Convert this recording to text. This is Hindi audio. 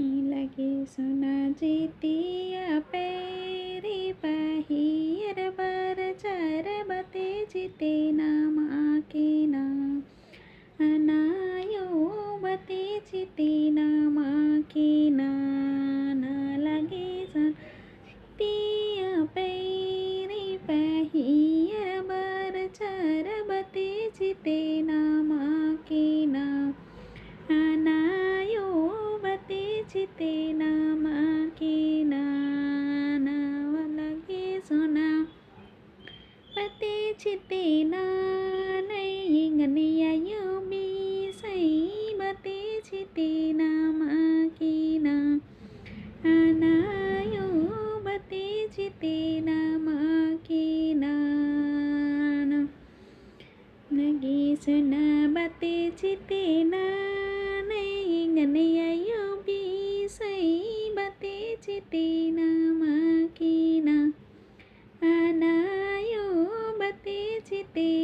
लगे सोना जीतिया पैरी बाहिर बार चार बते जीते नाम आके ना अनायो बते जीते नाम आके ना लगे सोना पैरी बाहिर बार चार बते जीते नाम आके ना अनायो बते जीते नाम के नाना लगे सोना बते जीते नहीं गनिया भी सही बते जीते नाम के ना अनायो बते जीते नाम के नाना लगे सोना बते जीते नहीं गनिया भी सही बते जीते नाम के ना अनायो बते जीते